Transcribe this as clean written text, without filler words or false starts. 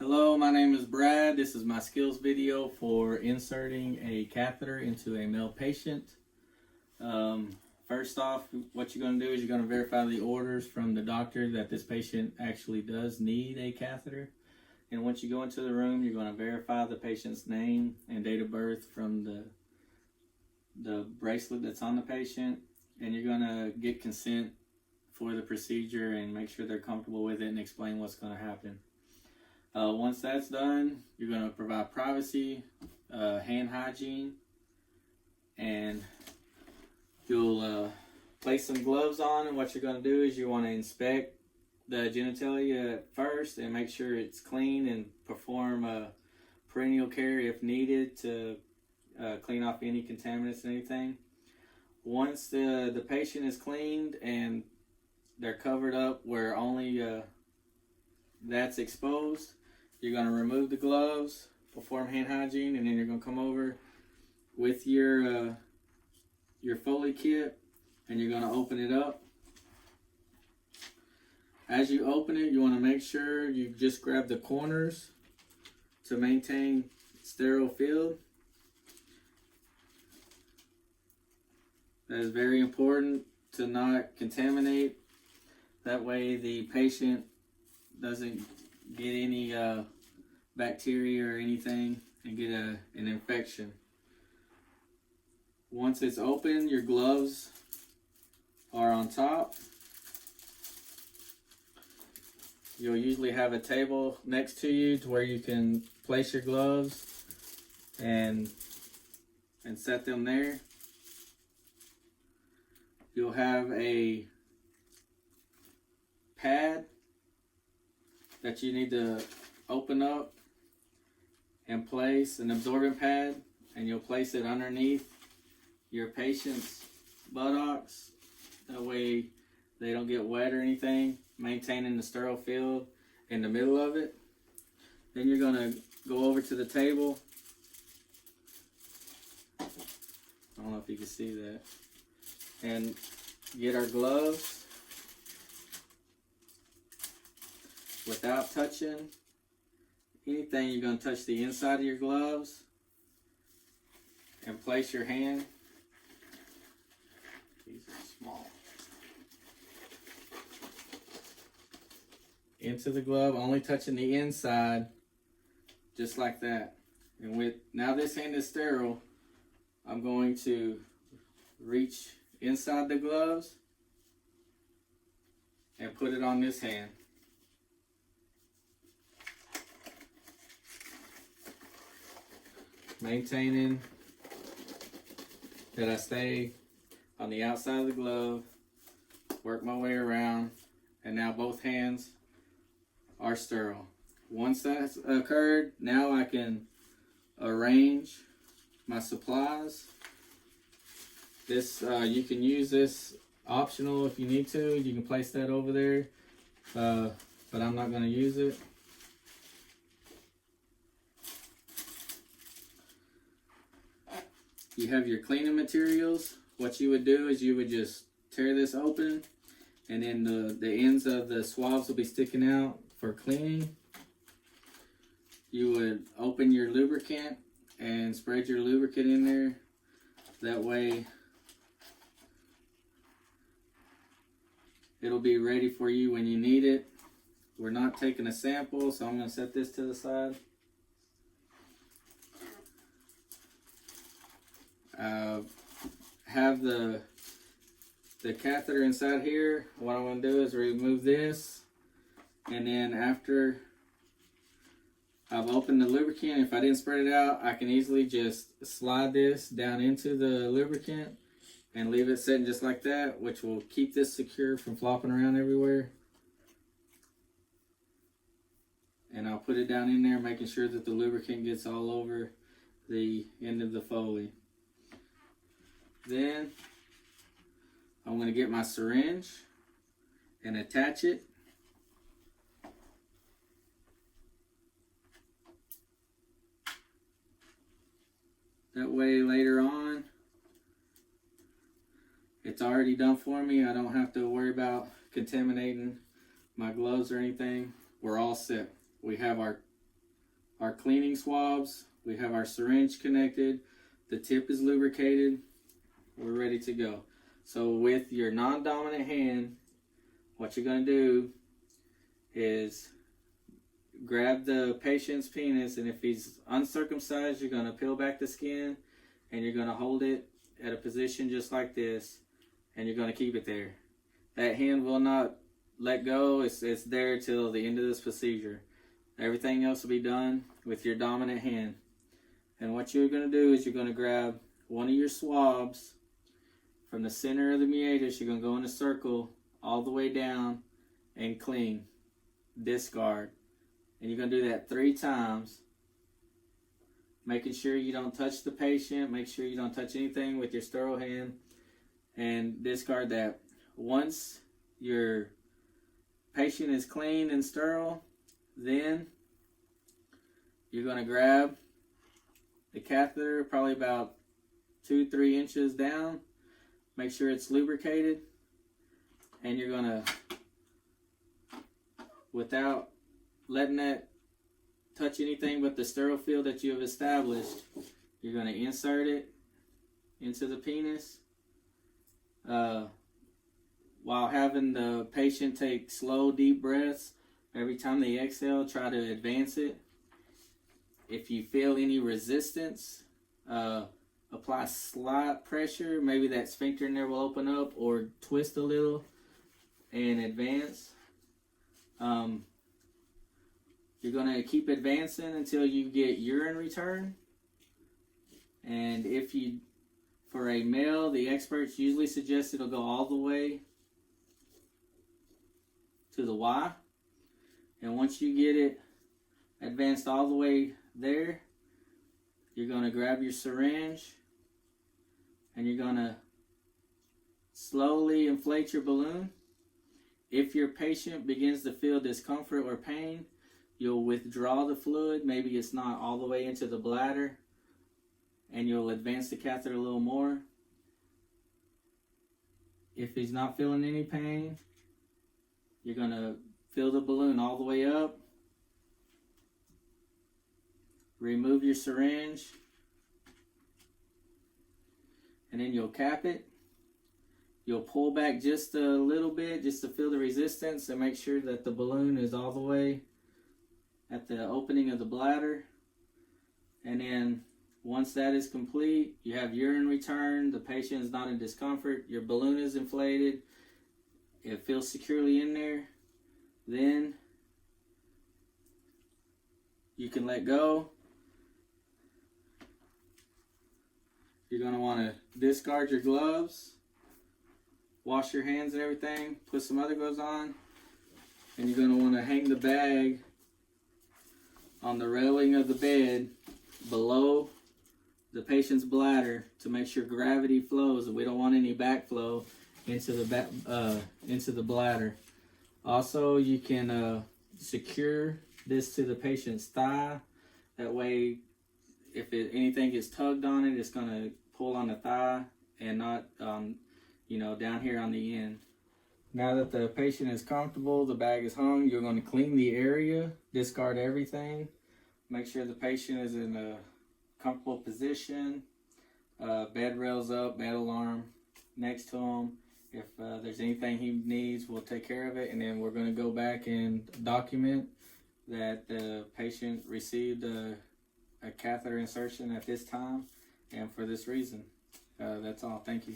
Hello, my name is Brad. This is my skills video for inserting a catheter into a male patient. First off, what you're going to do is you're going to verify the orders from the doctor that this patient actually does need a catheter. And once you go into the room, you're going to verify the patient's name and date of birth from the bracelet that's on the patient. And you're going to get consent for the procedure and make sure they're comfortable with it and explain what's going to happen. Once that's done, you're going to provide privacy, hand hygiene, and you'll place some gloves on. And what you're going to do is you want to inspect the genitalia first and make sure it's clean and perform perennial care if needed to clean off any contaminants and anything. Once the patient is cleaned and they're covered up where only that's exposed, you're going to remove the gloves, perform hand hygiene, and then you're going to come over with your Foley kit and you're going to open it up. As you open it, you want to make sure you just grab the corners to maintain sterile field. That is very important to not contaminate. That way the patient doesn't get any bacteria or anything and get an infection. Once it's open, your gloves are on top. You'll usually have a table next to you to where you can place your gloves and set them there. You'll have a pad that you need to open up and place, an absorbent pad, and you'll place it underneath your patient's buttocks. That way they don't get wet or anything, maintaining the sterile field in the middle of it. Then you're going to go over to the table. I don't know if you can see that. And get our gloves without touching anything. You're going to touch the inside of your gloves and place your hand. These are small. Into the glove, only touching the inside, just like that. And now this hand is sterile, I'm going to reach inside the gloves and put it on this hand. Maintaining that I stay on the outside of the glove, work my way around, and now both hands are sterile. Once that's occurred, now I can arrange my supplies. This you can use this optional if you need to. You can place that over there, but I'm not going to use it. You have your cleaning materials. What you would do is you would just tear this open, and then the ends of the swabs will be sticking out for cleaning. You would open your lubricant and spread your lubricant in there. That way it'll be ready for you when you need it. We're not taking a sample, so I'm going to set this to the side. Have the catheter inside here. What I'm going to do is remove this, and then after I've opened the lubricant, if I didn't spread it out, I can easily just slide this down into the lubricant and leave it sitting just like that, which will keep this secure from flopping around everywhere. And I'll put it down in there, making sure that the lubricant gets all over the end of the Foley. Then I'm going to get my syringe and attach it. That way later on, it's already done for me. I don't have to worry about contaminating my gloves or anything. We're all set. We have our our cleaning swabs. We have our syringe connected. The tip is lubricated. We're ready to go. So with your non-dominant hand, what you're going to do is grab the patient's penis, and if he's uncircumcised, you're going to peel back the skin, and you're going to hold it at a position just like this, and you're going to keep it there. That hand will not let go. It's there till the end of this procedure. Everything else will be done with your dominant hand. And what you're going to do is you're going to grab one of your swabs from the center of the meatus. You're going to go in a circle all the way down and clean, discard. And you're going to do that 3 times, making sure you don't touch the patient. Make sure you don't touch anything with your sterile hand, and discard that. Once your patient is clean and sterile, then you're going to grab the catheter, probably about 2-3 inches down. Make sure it's lubricated, and you're going to, without letting that touch anything but the sterile field that you have established, you're going to insert it into the penis while having the patient take slow, deep breaths. Every time they exhale, try to advance it. If you feel any resistance, apply slight pressure. Maybe that sphincter in there will open up, or twist a little and advance. You're going to keep advancing until you get urine return. And for a male, the experts usually suggest it'll go all the way to the Y. And once you get it advanced all the way there, you're going to grab your syringe and you're going to slowly inflate your balloon. If your patient begins to feel discomfort or pain, you'll withdraw the fluid. Maybe it's not all the way into the bladder, and you'll advance the catheter a little more. If he's not feeling any pain, you're going to fill the balloon all the way up. Remove your syringe, and then you'll cap it. You'll pull back just a little bit just to feel the resistance and make sure that the balloon is all the way at the opening of the bladder. And then once that is complete, you have urine return, the patient is not in discomfort, your balloon is inflated, it feels securely in there, then you can let go. You're going to want to discard your gloves, wash your hands and everything, put some other gloves on, and you're going to want to hang the bag on the railing of the bed below the patient's bladder to make sure gravity flows, and we don't want any backflow into the bladder. Also, you can secure this to the patient's thigh. That way, if anything gets tugged on it, it's going to pull on the thigh and not down here on the end. Now that the patient is comfortable, the bag is hung, you're going to clean the area, discard everything, make sure the patient is in a comfortable position, bed rails up, bed alarm next to him. If there's anything he needs, we'll take care of it, and then we're going to go back and document that the patient received a catheter insertion at this time and for this reason. That's all. Thank you.